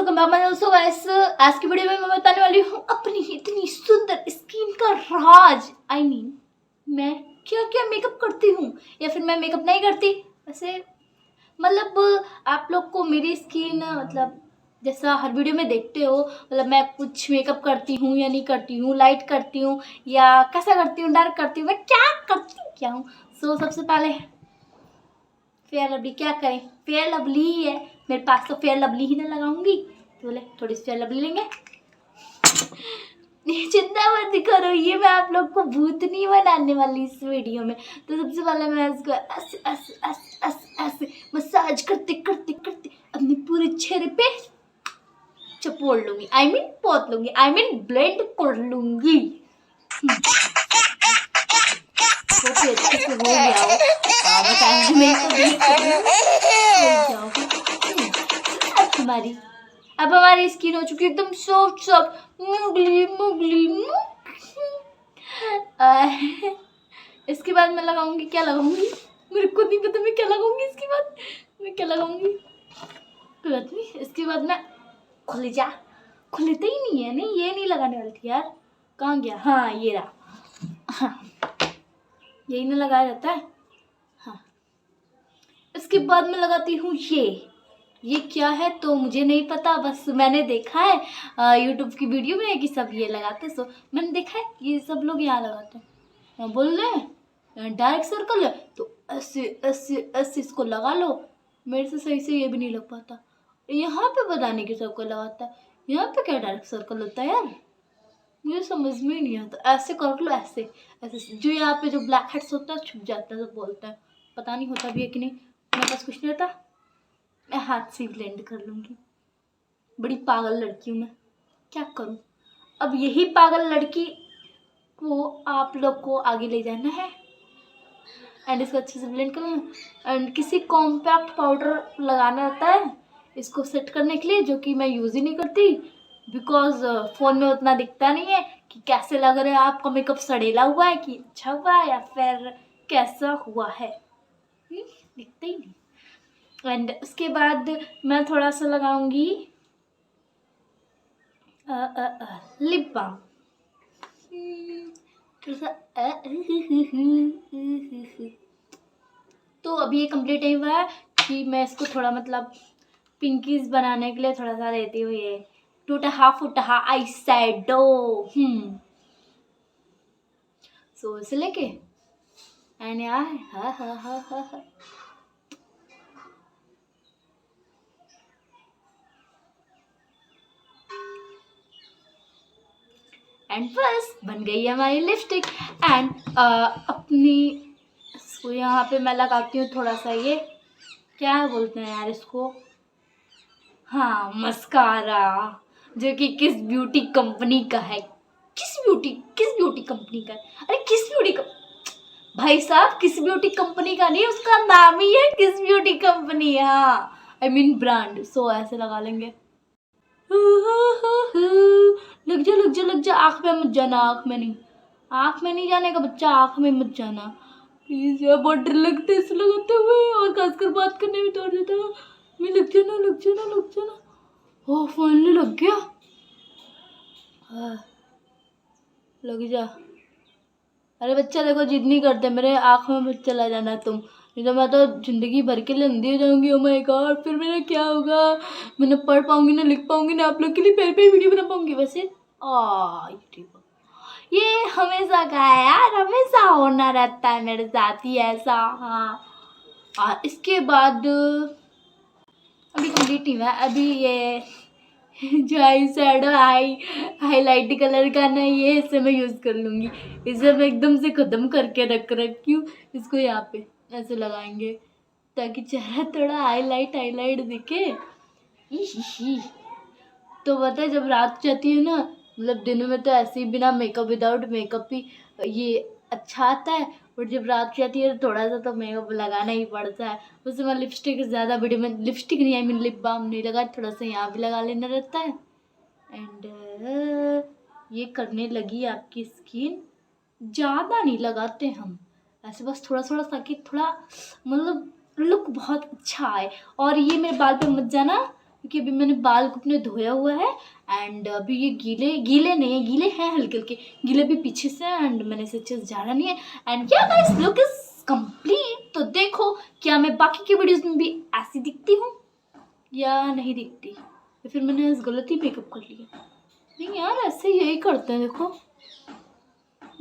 Welcome back my दोस्तों। Guys आज की वीडियो में मैं बताने वाली हूँ अपनी इतनी सुंदर स्किन का राज। मैं क्या क्या मेकअप करती हूँ या फिर मैं मेकअप नहीं करती। वैसे मतलब आप लोग को मेरी स्किन मतलब जैसा हर वीडियो में देखते हो, मतलब मैं कुछ मेकअप करती हूँ या नहीं करती हूँ, लाइट करती हूँ या कैसा करती हूँ, डार्क करती हूँ, मैं क्या करती क्या हूँ। सबसे पहले फेयर लवली क्या करें, फेयर लवली ही है मेरे पास तो फेयर लवली ही ना लगाऊंगी। तो बोले थोड़ी सी फेयर लवली लेंगे। चिंता मत करो, ये मैं आप लोग को भूत नहीं बनाने वाली इस वीडियो में। तो सबसे पहले मैं इसको ऐसे ऐसे ऐसे ऐसे ऐसे मसाज करते करते करते अपने पूरे चेहरे पे चपोड़ लूंगी, पोत लूंगी, ब्लेंड कर लूंगी। अच्छे से हो गया हो। बताइए मैं कभी हमारी अब हमारी स्किन हो चुकी है एकदम सॉफ्ट सॉफ्ट मुगली मुगली। इसके बाद मैं लगाऊंगी, क्या लगाऊंगी मेरे को नहीं पता मैं क्या लगाऊंगी। इसके बाद मैं क्या लगाऊंगी कोई बात नहीं। इसके बाद मैं खुलता ही नहीं है, नहीं ये नहीं लगाने वाली थी यार, कहाँ गया। हाँ ये रहा, हाँ यही ना लगाया जाता है। हाँ इसके बाद मैं लगाती हूँ ये क्या है तो मुझे नहीं पता, बस मैंने देखा है यूट्यूब की वीडियो में कि सब ये लगाते, सो मैंने देखा है ये सब लोग यहाँ लगाते हैं। बोल रहे हैं डार्क सर्कल है तो ऐसे ऐसे ऐसे इसको लगा लो। मेरे से सही से ये भी नहीं लग पाता। यहाँ पे बताने की सबको लगाता है, यहाँ पे क्या डार्क सर्कल होता है यार, मुझे समझ में ही नहीं आता। ऐसे कर लो, ऐसे ऐसे जो यहाँ पे जो ब्लैक हेड्स होता है छुप जाता है, सब बोलता है, पता नहीं होता भी है कि नहीं। मेरे पास कुछ नहीं होता, मैं हाथ से ब्लेंड कर लूँगी। बड़ी पागल लड़की हूँ मैं, क्या करूँ। अब यही पागल लड़की को आप लोग को आगे ले जाना है एंड इसको अच्छे से ब्लेंड करना एंड किसी कॉम्पैक्ट पाउडर लगाना रहता है इसको सेट करने के लिए, जो कि मैं यूज़ ही नहीं करती बिकॉज फ़ोन में उतना दिखता नहीं है कि कैसे लग रहा है आपका मेकअप, सड़ेला हुआ है कि अच्छा हुआ है या फिर कैसा हुआ है, दिखता ही नहीं। एंड उसके बाद मैं थोड़ा सा लगाऊंगी लिप बाम, थोड़ा सा तो अभी ये कंप्लीट नहीं हुआ है कि मैं इसको थोड़ा मतलब पिंकीज बनाने के लिए थोड़ा सा देती हूँ ये टूटा फूटा आई शैडो। सो इसे लेके एंड यार हा एंड बस बन गई है हमारी लिपस्टिक। एंड अपनी इसको यहाँ पे मैं लगाती हूँ थोड़ा सा ये क्या बोलते हैं यार इसको, हाँ मस्कारा, जो कि किस ब्यूटी कंपनी का है। किस ब्यूटी कंपनी का है, अरे किस ब्यूटी का भाई साहब, किस ब्यूटी कंपनी का नहीं, उसका नाम ही है किस ब्यूटी कंपनी। हाँ ब्रांड। सो ऐसे लगा लेंगे। लग जा आँख में मत जाना, आँख में नहीं जाने का बच्चा, आँख में मत जाना प्लीज यार, बहुत डर लगता है इसे लगाते हुए और खासकर बात करने में तोड़ देता है। मैं लग जाना। ओह फाइनली लग गया। लग जा, अरे बच्चा देखो जिद नहीं करते, मेरे आँख में मत चला जाना तुम, नहीं तो मैं तो जिंदगी भर के लिए अंधी हो जाऊंगी। ओह माय गॉड, फिर मेरा क्या होगा, मैं ना पढ़ पाऊंगी ना लिख पाऊंगी ना आप लोग के लिए प्यारी वीडियो बना पाऊंगी। वैसे ये हमेशा का है यार, हमेशा होना रहता है मेरे साथ ही ऐसा। हाँ इसके बाद अभी कंप्लीट नहीं हुआ, अभी ये जो आई शैडो हाईलाइट कलर का ना, ये इसे मैं यूज़ कर लूँगी। इसे मैं एकदम से ख़त्म करके रखी हूँ, इसको यहाँ पे ऐसे लगाएंगे ताकि चेहरा थोड़ा हाईलाइट दिखे। तो पता है जब रात जाती है ना, मतलब दिन में तो ऐसे ही बिना मेकअप विदाउट मेकअप ही ये अच्छा आता है, और जब रात जाती है तो थोड़ा सा तो मेकअप लगाना ही पड़ता है। उससे मैं लिपस्टिक ज़्यादा वीडियो में लिपस्टिक नहीं लिप बाम नहीं लगा, थोड़ा सा यहाँ भी लगा लेना रहता है। एंड ये करने लगी आपकी स्किन, ज़्यादा नहीं लगाते हम, ऐसे बस थोड़ा थोड़ा ताकि थोड़ा मतलब लुक बहुत अच्छा आए। और ये मेरे बाल पे मत जाना, क्योंकि अभी मैंने बाल को अपने धोया हुआ है एंड अभी ये गीले नहीं है, गीले हैं हल्के हल्के, गीले भी पीछे से एंड मैंने इसे अच्छे से झाड़ा नहीं है एंड या गाइस लुक इज कंप्लीट। तो देखो क्या मैं बाकी की वीडियोस में भी ऐसी दिखती हूँ या नहीं दिखती, या फिर मैंने गलत ही मेकअप कर लिया। नहीं यार ऐसे यही करते हैं, देखो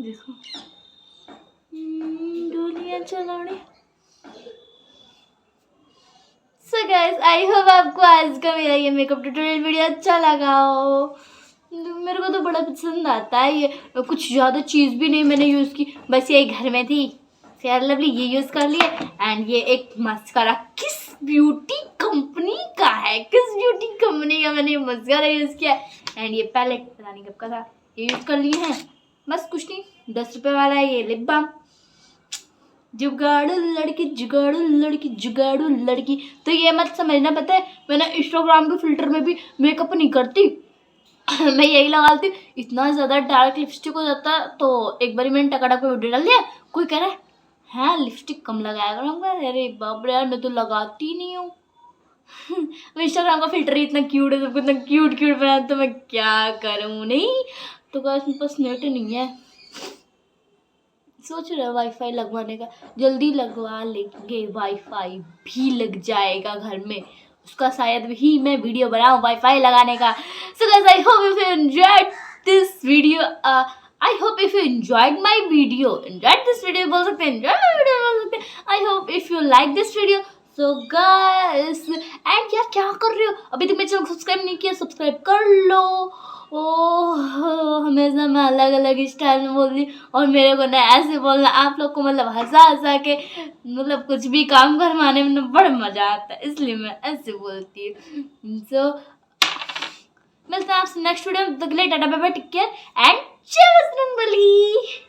देखो डोलियां चलाने। सो गाइस आई होप आपको आज का मेरा ये मेकअप ट्यूटोरियल वीडियो अच्छा लगा हो। मेरे को तो बड़ा पसंद आता है ये, कुछ ज़्यादा चीज़ भी नहीं मैंने यूज़ की, बस यही घर में थी फेयर लवली ये यूज़ कर लिए एंड ये एक मस्कारा किस ब्यूटी कंपनी का है, किस ब्यूटी कंपनी का मैंने ये मस्कारा यूज़ किया एंड ये पैलेट पता नहीं कब का था ये यूज़ कर लिए हैं। बस कुछ नहीं, 10 रुपये वाला है ये लिप बाम। जुगाड़ू लड़की जुगाड़ू लड़की जुगाड़ू लड़की, तो ये मत समझना, पता है मैंने इंस्टाग्राम के फिल्टर में भी मेकअप नहीं करती मैं यही लगाती, इतना ज़्यादा डार्क लिपस्टिक हो जाता है। तो एक बार मैंने टकाटक पे वीडियो डाल दिया, कोई कह रहा है हाँ लिपस्टिक कम लगाया करो, अरे बाप रे यार मैं तो लगाती नहीं हूँ इंस्टाग्राम का फिल्टर ही इतना क्यूट है, सबको इतना क्यूट क्यूट बना, तो मैं क्या करूँ। नहीं तो गाइस मेरे पास नेट नहीं है, सोच रहे वाईफाई लगवाने का, जल्दी लगवा लेंगे, वाईफाई भी लग जाएगा घर में, उसका शायद ही मैं वीडियो बनाऊं वाईफाई लगाने का। So guys I hope if you enjoyed this video, I hope if you enjoyed my video, enjoyed this video बोल सकते हैं, एंजॉय माय वीडियो बोल सकते हैं। I hope if you like this video. So guys and यार क्या कर रहे हो, अभी तक मेरे चैनल को सब्सक्राइब नहीं किया, सब्सक्राइब कर लो। ओह हमेशा मैं अलग अलग स्टाइल में बोल रही और मेरे को ना ऐसे बोलना, आप लोग को मतलब हंसा हंसा के मतलब कुछ भी काम करवाने में ना बड़ा मज़ा आता है, इसलिए मैं ऐसे बोलती हूँ। सो मिलते हैं आपसे नेक्स्ट वीडियो में, तब तक के लिए tata bye bye, take care and जय बजरंगबली।